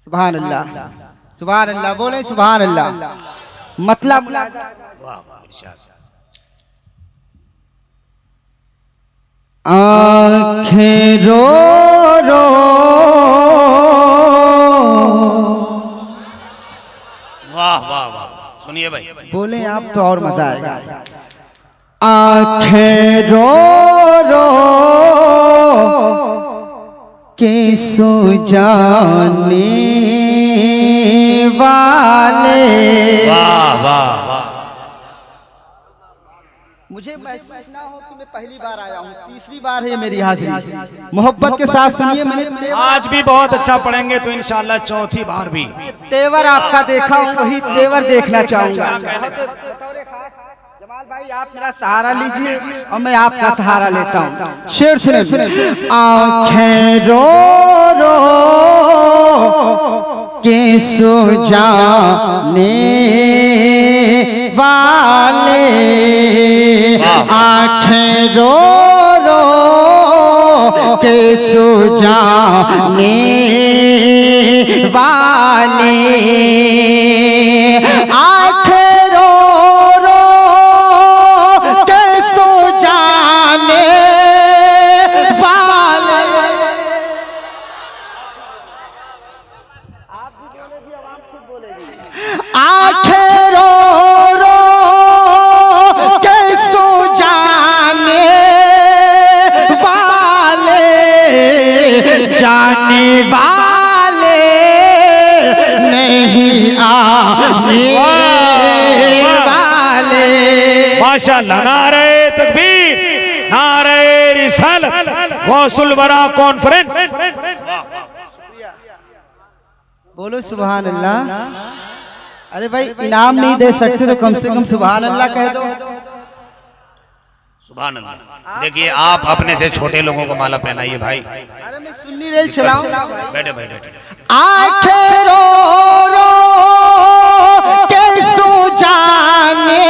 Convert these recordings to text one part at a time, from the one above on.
सुभान अल्लाह, सुभान अल्लाह, बोले सुभान अल्लाह। मतलब आँखें रो रो वाह वाह वाह, सुनिए भाई, बोले आप तो और मजा आएगा। आँखें रो रो के सो जाने वाले। वाह वाह वाह। मुझे महसूस ना हो कि मैं पहली बार आया हूँ, तीसरी बार है मेरी हाजिरी। मोहब्बत के साथ सुनिए, मैंने आज भी बहुत अच्छा पढ़ेंगे तो इंशाल्लाह चौथी बार भी तेवर आपका देखा हूँ, वही तेवर देखना चाहूंगा। जमाल भाई आप मेरा सहारा लीजिए और मैं आपका सहारा लेता हूँ। शेर सुने सुने। आँखें रो रो के सो जाने वाले, आँखें रो रो के सो जाने वाले, आँखें रो रो के सो जाने वाले। आप भी बोलेगी, आवाम खुद बोलेगी। आँखें रो रो के सो जाने वाले, जाने वाले नहीं आने वाले। माशाल्लाह। नारे तकबीर, नारे रिसालत, गौसुल वरा कॉन्फ्रेंस। बोलो सुभान अल्लाह। अरे भाई इनाम नहीं दे सकते तो कम से कम सुभान अल्लाह कह दो। सुभान अल्लाह। देखिए आप अपने से छोटे लोगों को माला पहनाइए भाई। अरे मैं सुन्नी रेल चलाऊं। बैठे भाई बैठे। आँखें रो रो के सो जाने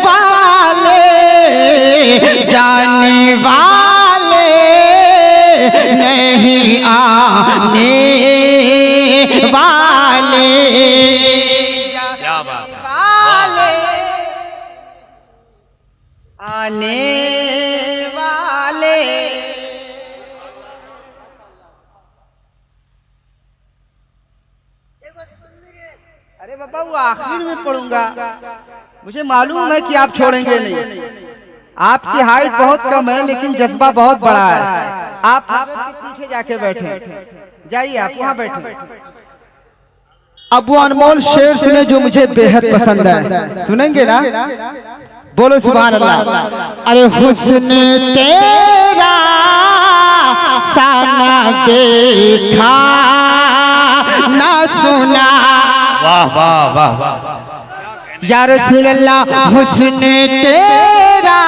वाले, जाने वाले नहीं आने वाले, क्या बात है। वाले आने वाले। अरे बाबा वो आखिर में पढ़ूंगा, मुझे मालूम है कि आप छोड़ेंगे नहीं। आपकी हाइट बहुत कम है लेकिन जज्बा बहुत बड़ा है। आप पीछे जाके बैठे, जाइए आप वहाँ बैठे। अब वो अनमोल शेर सुने जो मुझे बेहद पसंद है, सुनेंगे ना? बोलो सुभान अल्लाह। अरे हुस्न तेरा साना देखा ना सुना। वाह वाह वाह वाह। या रसूल अल्लाह, हुस्न तेरा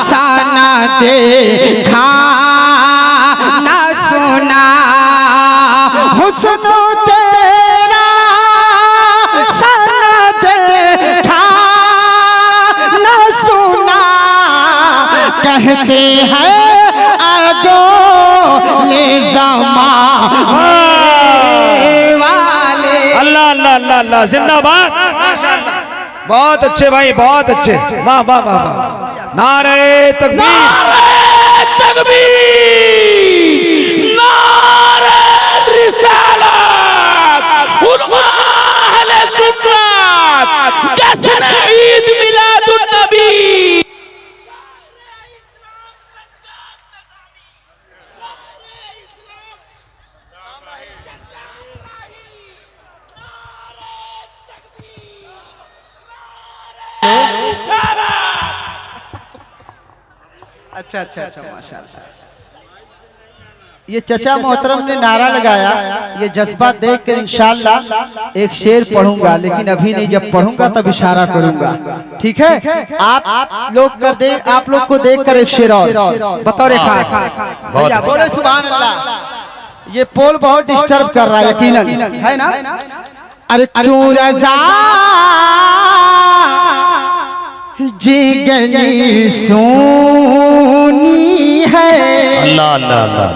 साना देखा ना सुना, हुस्न तेरा साना देखा ना सुना, कहते हैं आगो ले ज़माने वाले। अल्लाह अल्लाह अल्लाह अल्लाह, जिंदाबाद। माशाल्लाह, बहुत अच्छे भाई, बहुत अच्छे। वाह वाह वाह वाह। नारे तकबीर, नारे तकबीर, नारे रिसालत, उलमा अहले सुन्नत, जश्न ईद मिलादुन नबी। अच्छा अच्छा अच्छा, माशाल्लाह। ये चचा मोहतरम ने नारा लगाया, ये जज्बा देख कर इंशाअल्लाह एक शेर पढ़ूंगा, लेकिन अभी नहीं, जब पढ़ूंगा तब इशारा करूंगा, ठीक है? आप लोग कर दे, आप लोग को देखकर एक शेर और बतौर खास। भैया बोले सुभान अल्लाह। ये पोल बहुत डिस्टर्ब कर रहा है यकीनन, है ना? अरे चूरजा जी गली सोनी है, अल्लाह अल्लाह अल्लाह।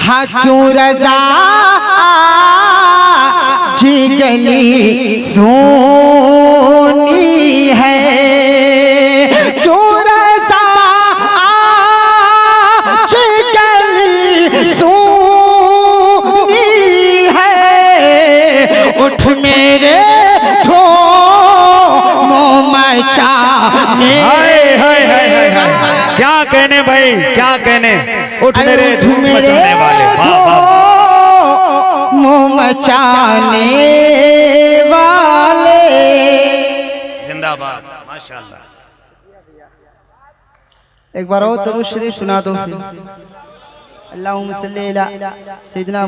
हाँ क्यों रजा जी गली सोनी है, क्यों रजा जी गली सोनी है। उठ मेरे मचाने, क्या कहने भाई, क्या कहने। उठ मेरे धूम मचाने वाले, मचाने वाले। जिंदाबाद, माशाल्लाह। एक बार और दरूद शरीफ सुना दो। अल्लाहुम्मा सल्ली अला सय्यिदिना